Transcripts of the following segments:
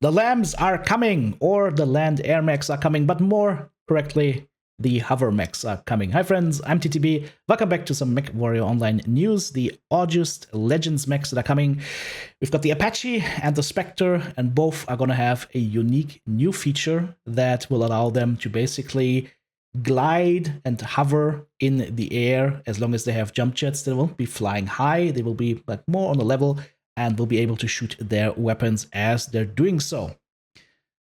The lambs are coming, or the land air mechs are coming, but more correctly, the hover mechs are coming. Hi friends, I'm TTB. Welcome back to some Mechwarrior Online news. The August Legends mechs that are coming. We've got the Apache and the Spectre, and both are going to have a unique new feature that will allow them to basically glide and hover in the air. As long as they have jump jets, they won't be flying high. They will be like more on the level and will be able to shoot their weapons as they're doing so.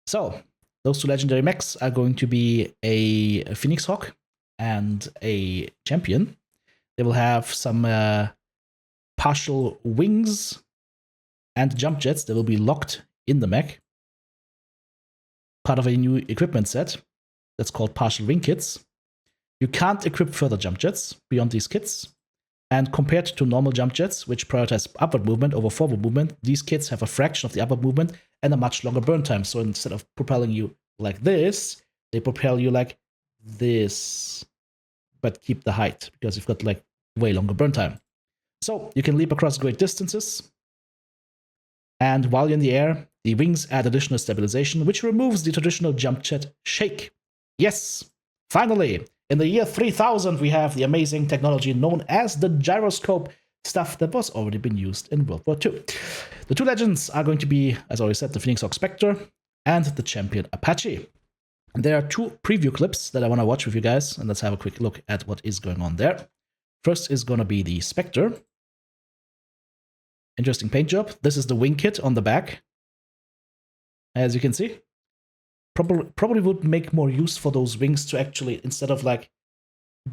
So, those two legendary mechs are going to be a Phoenix Hawk and a Champion. They will have some partial wings and jump jets that will be locked in the mech. Part of a new equipment set that's called partial wing kits. You can't equip further jump jets beyond these kits. And compared to normal jump jets, which prioritize upward movement over forward movement, these kits have a fraction of the upward movement and a much longer burn time. So instead of propelling you like this, they propel you like this, but keep the height because you've got like way longer burn time. So you can leap across great distances. And while you're in the air, the wings add additional stabilization, which removes the traditional jump jet shake. Yes, finally! In the year 3000, we have the amazing technology known as the gyroscope, stuff that was already been used in World War II. The two legends are going to be, as I already said, the Phoenix Hawk Spectre and the Champion Apache. There are two preview clips that I want to watch with you guys, and let's have a quick look at what is going on there. First is going to be the Spectre. Interesting paint job. This is the wing kit on the back, as you can see. Probably would make more use for those wings to actually, instead of like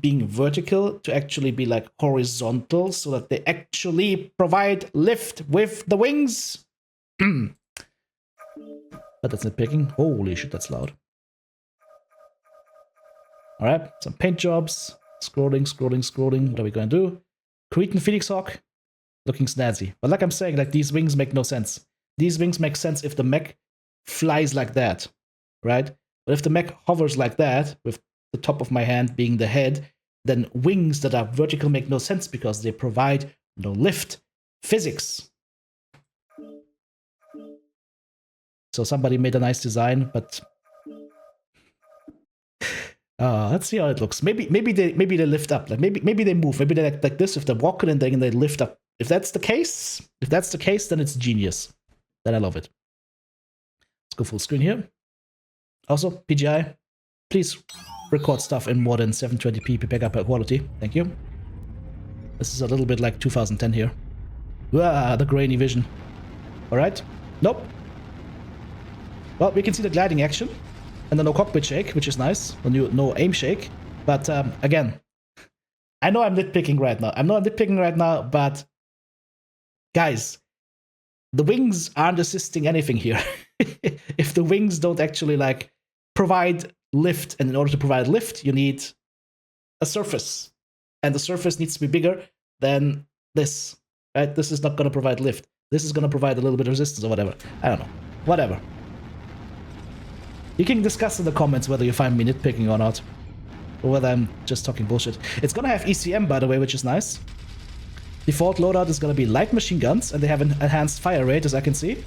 being vertical, to actually be like horizontal so that they actually provide lift with the wings. But that's nitpicking. Holy shit, that's loud. All right, some paint jobs. Scrolling. What are we going to do? Cretan Phoenix Hawk. Looking snazzy. But like I'm saying, like these wings make no sense. These wings make sense if the mech flies like that. Right? But if the mech hovers like that, with the top of my hand being the head, then wings that are vertical make no sense because they provide no lift. Physics. So somebody made a nice design, but let's see how it looks. Maybe they lift up. Like maybe they move. Maybe they're like this if they're walking and then they lift up. If that's the case, then it's genius. Then I love it. Let's go full screen here. Also, PGI, please record stuff in more than 720p pickup quality. Thank you. This is a little bit like 2010 here. Ah, the grainy vision. All right. Nope. Well, we can see the gliding action and the no cockpit shake, which is nice. The new no aim shake. But again, I know I'm nitpicking right now. But guys, the wings aren't assisting anything here. If the wings don't actually like provide lift, and in order to provide lift, you need a surface, and the surface needs to be bigger than this. Right? This is not going to provide lift. This is going to provide a little bit of resistance or whatever. I don't know. Whatever. You can discuss in the comments whether you find me nitpicking or not, or whether I'm just talking bullshit. It's going to have ECM, by the way, which is nice. Default loadout is going to be light machine guns, and they have an enhanced fire rate, as I can see,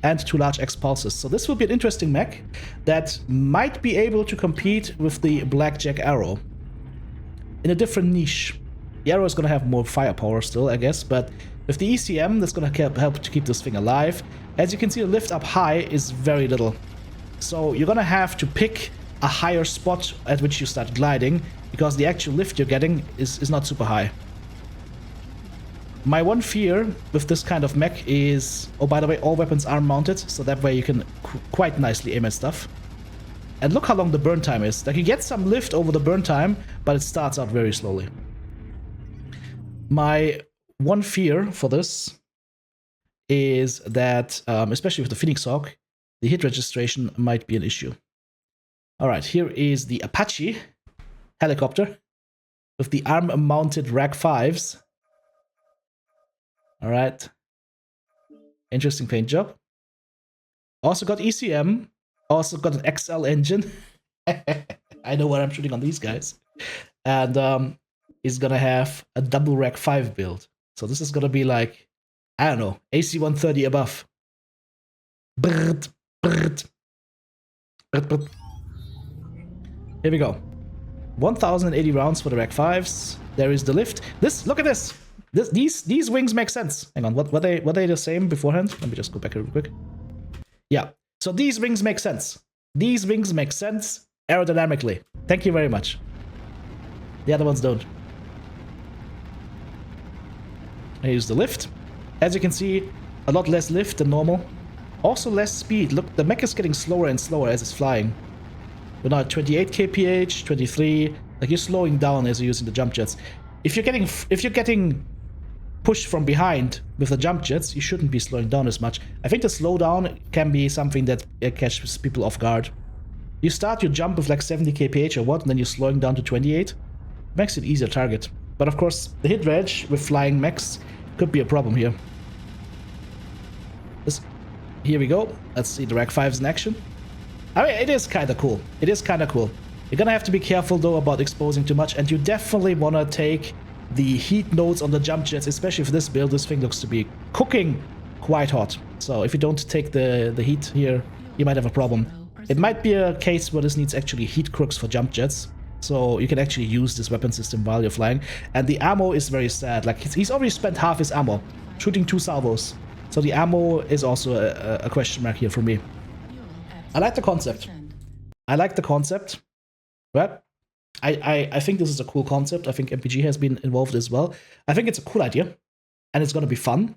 and 2 large X-pulses. So this will be an interesting mech that might be able to compete with the Blackjack Arrow in a different niche. The Arrow is going to have more firepower still, I guess, but with the ECM, that's going to help to keep this thing alive. As you can see, the lift up high is very little. So you're going to have to pick a higher spot at which you start gliding, because the actual lift you're getting is not super high. My one fear with this kind of mech is, oh, by the way, all weapons are mounted, so that way you can quite nicely aim at stuff. And look how long the burn time is. Like, you get some lift over the burn time, but it starts out very slowly. My one fear for this is that, especially with the Phoenix Hawk, the hit registration might be an issue. Alright, here is the Apache helicopter with the arm-mounted Rack 5s. Alright. Interesting paint job. Also got ECM. Also got an XL engine. I know what I'm shooting on these guys. And is gonna have a double Rack 5 build. So this is gonna be like, I don't know, AC 130 above. Brrrt. Brrrt. Brrrt, brrrt. Here we go. 1080 rounds for the Rag 5s. There is the lift. Look at this. These wings make sense. Hang on, were they the same beforehand? Let me just go back real quick. Yeah. So these wings make sense. These wings make sense aerodynamically. Thank you very much. The other ones don't. Here's the lift. As you can see, a lot less lift than normal. Also less speed. Look, the mech is getting slower and slower as it's flying. We're now at 28 kph, 23. Like, you're slowing down as you're using the jump jets. If you're getting pushed from behind with the jump jets, you shouldn't be slowing down as much. I think the slowdown can be something that catches people off guard. You start your jump with like 70 kph or what, and then you're slowing down to 28. Makes it easier target. But of course, the hit reg with flying mechs could be a problem here. Here we go. Let's see the Rag 5s in action. I mean, it is kind of cool. It is kind of cool. You're gonna have to be careful though about exposing too much, and you definitely wanna take the heat nodes on the jump jets, especially for this build. This thing looks to be cooking quite hot. So if you don't take the heat here, you might have a problem. It might be a case where this needs actually heat crooks for jump jets, so you can actually use this weapon system while you're flying. And the ammo is very sad. Like, he's already spent half his ammo shooting 2 salvos. So the ammo is also a question mark here for me. I like the concept. I like the concept. But I think this is a cool concept. I think MPG has been involved as well. I think it's a cool idea, and it's gonna be fun.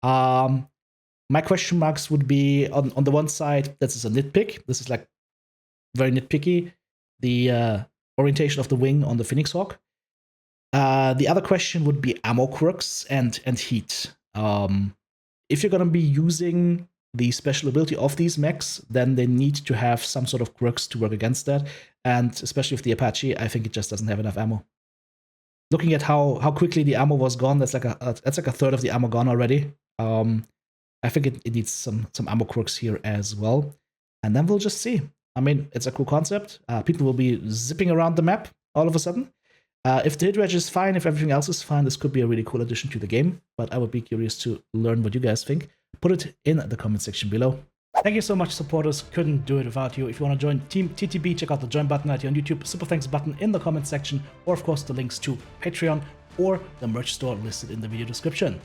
My question marks would be on the one side, this is a nitpick. This is like very nitpicky. The orientation of the wing on the Phoenix Hawk. The other question would be ammo quirks and heat. If you're gonna be using the special ability of these mechs, then they need to have some sort of quirks to work against that. And especially with the Apache, I think it just doesn't have enough ammo. Looking at how quickly the ammo was gone, that's like a third of the ammo gone already. I think it needs some ammo quirks here as well. And then we'll just see. I mean, it's a cool concept. People will be zipping around the map all of a sudden. If the hit reg is fine, if everything else is fine, this could be a really cool addition to the game. But I would be curious to learn what you guys think. Put it in the comment section below. Thank you so much, supporters. Couldn't do it without you. If you want to join Team TTB, check out the join button right here on YouTube, super thanks button in the comment section, or of course the links to Patreon or the merch store listed in the video description.